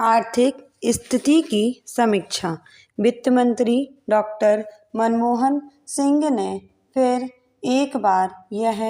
आर्थिक स्थिति की समीक्षा। वित्त मंत्री डॉक्टर मनमोहन सिंह ने फिर एक बार यह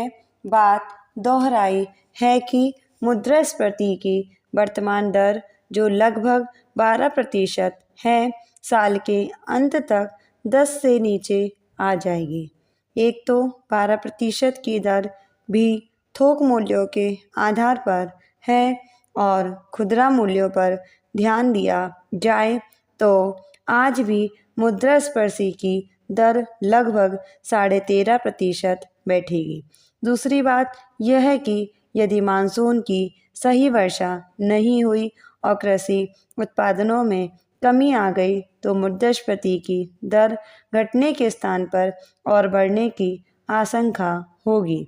बात दोहराई है कि मुद्रास्फीति की वर्तमान दर, जो लगभग 12% है, साल के अंत तक 10 से नीचे आ जाएगी। एक तो 12% की दर भी थोक मूल्यों के आधार पर है, और खुदरा मूल्यों पर ध्यान दिया जाए तो आज भी मुद्रास्फीति की दर लगभग 13.5% बैठेगी। दूसरी बात यह है कि यदि मानसून की सही वर्षा नहीं हुई और कृषि उत्पादनों में कमी आ गई तो मुद्रास्फीति की दर घटने के स्थान पर और बढ़ने की आशंका होगी।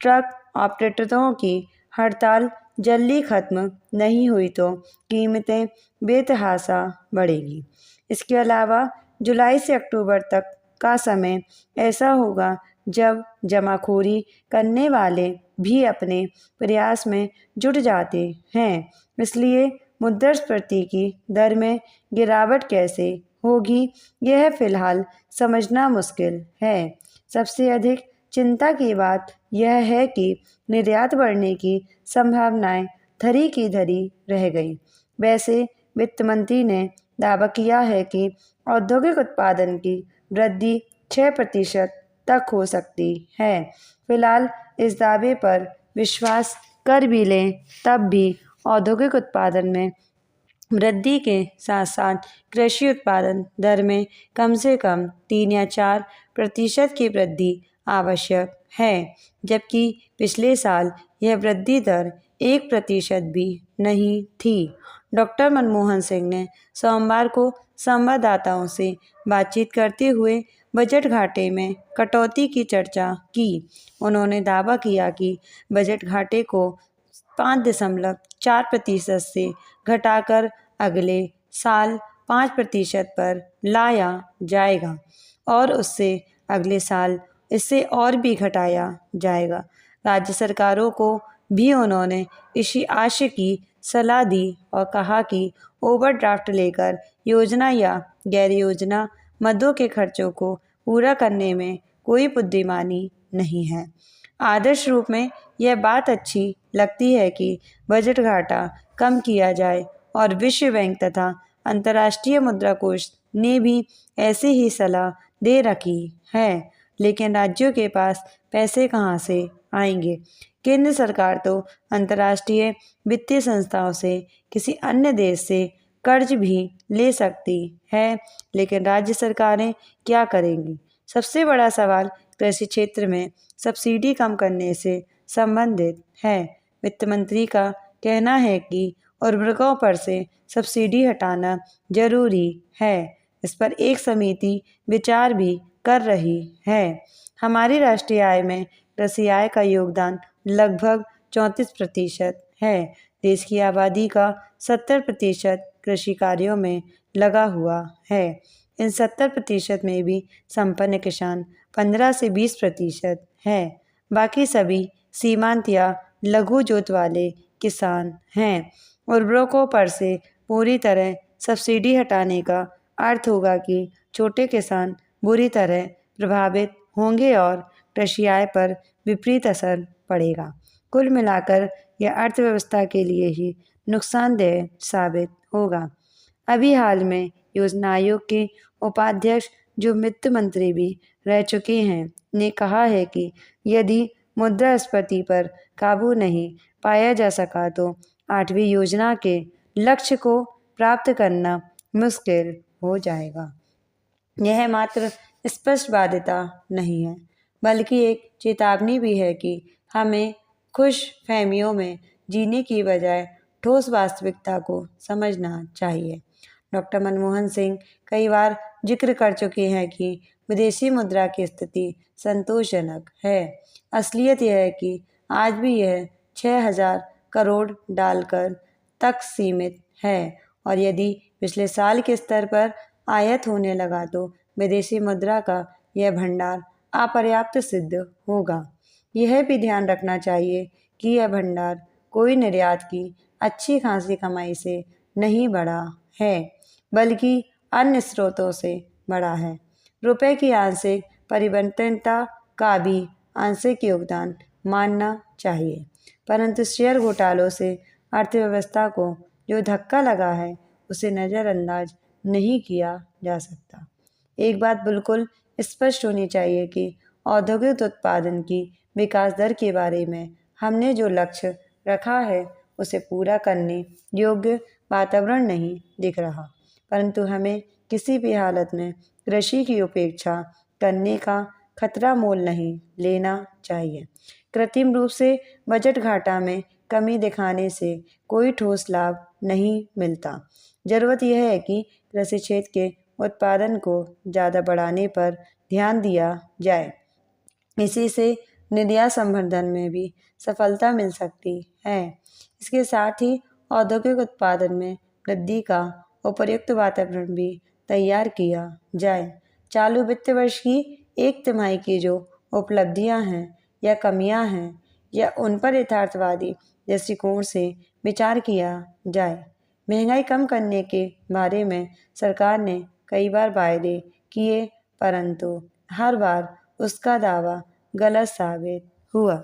ट्रक ऑपरेटरों की हड़ताल जल्दी खत्म नहीं हुई तो कीमतें बेतहाशा बढ़ेगी। इसके अलावा जुलाई से अक्टूबर तक का समय ऐसा होगा जब जमाखोरी करने वाले भी अपने प्रयास में जुट जाते हैं। इसलिए मुद्रास्फीति की दर में गिरावट कैसे होगी, यह फिलहाल समझना मुश्किल है। सबसे अधिक चिंता की बात यह है कि निर्यात बढ़ने की संभावनाएं धरी की धरी रह गई। वैसे वित्त मंत्री ने दावा किया है कि औद्योगिक उत्पादन की वृद्धि 6% तक हो सकती है। फिलहाल इस दावे पर विश्वास कर भी लें तब भी औद्योगिक उत्पादन में वृद्धि के साथ साथ कृषि उत्पादन दर में कम से कम 3 या 4% की वृद्धि आवश्यक है, जबकि पिछले साल यह वृद्धि दर 1% भी नहीं थी। डॉक्टर मनमोहन सिंह ने सोमवार को संवाददाताओं से बातचीत करते हुए बजट घाटे में कटौती की चर्चा की। उन्होंने दावा किया कि बजट घाटे को 5.4% से घटाकर अगले साल 5% पर लाया जाएगा और उससे अगले साल इसे और भी घटाया जाएगा। राज्य सरकारों को भी उन्होंने इसी आशय की सलाह दी और कहा कि ओवरड्राफ्ट लेकर योजना या गैर योजना मदों के खर्चों को पूरा करने में कोई बुद्धिमानी नहीं है। आदर्श रूप में यह बात अच्छी लगती है कि बजट घाटा कम किया जाए और विश्व बैंक तथा अंतर्राष्ट्रीय मुद्रा कोष ने भी ऐसी ही सलाह दे रखी है, लेकिन राज्यों के पास पैसे कहां से आएंगे। केंद्र सरकार तो अंतर्राष्ट्रीय वित्तीय संस्थाओं से किसी अन्य देश से कर्ज भी ले सकती है, लेकिन राज्य सरकारें क्या करेंगी। सबसे बड़ा सवाल कृषि क्षेत्र में सब्सिडी कम करने से संबंधित है। वित्त मंत्री का कहना है कि उर्वरकों पर से सब्सिडी हटाना जरूरी है। इस पर एक समिति विचार भी कर रही है। हमारी राष्ट्रीय आय में कृषि आय का योगदान लगभग 34% है। देश की आबादी का 70% कृषि कार्यों में लगा हुआ है। इन 70% में भी संपन्न किसान 15 से 20% है। बाकी सभी सीमांत या लघु जोत वाले किसान हैं। उर्वरकों पर से पूरी तरह सब्सिडी हटाने का अर्थ होगा कि छोटे किसान बुरी तरह प्रभावित होंगे और कृषि आय पर विपरीत असर पड़ेगा। कुल मिलाकर यह अर्थव्यवस्था के लिए ही नुकसानदेह साबित होगा। अभी हाल में योजना आयोग के उपाध्यक्ष, जो वित्त मंत्री भी रह चुके हैं, ने कहा है कि यदि मुद्रास्फीति पर काबू नहीं पाया जा सका तो 8वीं योजना के लक्ष्य को प्राप्त करना मुश्किल हो जाएगा। यह मात्र स्पष्ट बाध्यता नहीं है, बल्कि एक चेतावनी भी है कि हमें खुश फहमियों में जीने की बजाय ठोस वास्तविकता को समझना चाहिए। डॉक्टर मनमोहन सिंह कई बार जिक्र कर चुके हैं कि विदेशी मुद्रा की स्थिति संतोषजनक है। असलियत यह है कि आज भी यह 6,000 करोड़ डालकर तक सीमित है और यदि पिछले साल के स्तर पर आयात होने लगा तो विदेशी मुद्रा का यह भंडार अपर्याप्त सिद्ध होगा। यह भी ध्यान रखना चाहिए कि यह भंडार कोई निर्यात की अच्छी खासी कमाई से नहीं बढ़ा है, बल्कि अन्य स्रोतों से बढ़ा है। रुपए की आंशिक परिवर्तनता का भी आंशिक योगदान मानना चाहिए, परंतु शेयर घोटालों से अर्थव्यवस्था को जो धक्का लगा है उसे नज़रअंदाज नहीं किया जा सकता। एक बात बिल्कुल स्पष्ट होनी चाहिए कि औद्योगिक उत्पादन की विकास दर के बारे में हमने जो लक्ष्य रखा है उसे पूरा करने योग्य वातावरण नहीं दिख रहा, परंतु हमें किसी भी हालत में कृषि की उपेक्षा करने का खतरा मोल नहीं लेना चाहिए। कृत्रिम रूप से बजट घाटा में कमी दिखाने से कोई ठोस लाभ नहीं मिलता। जरूरत यह है कि कृषि क्षेत्र के उत्पादन को ज़्यादा बढ़ाने पर ध्यान दिया जाए। इसी से निर्यात संवर्धन में भी सफलता मिल सकती है। इसके साथ ही औद्योगिक उत्पादन में वृद्धि का उपयुक्त वातावरण भी तैयार किया जाए। चालू वित्त वर्ष की एक तिमाही की जो उपलब्धियां हैं या कमियां हैं या उन पर यथार्थवादी दृष्टिकोण से विचार किया जाए। महंगाई कम करने के बारे में सरकार ने कई बार वायदे किए, परंतु हर बार उसका दावा गलत साबित हुआ।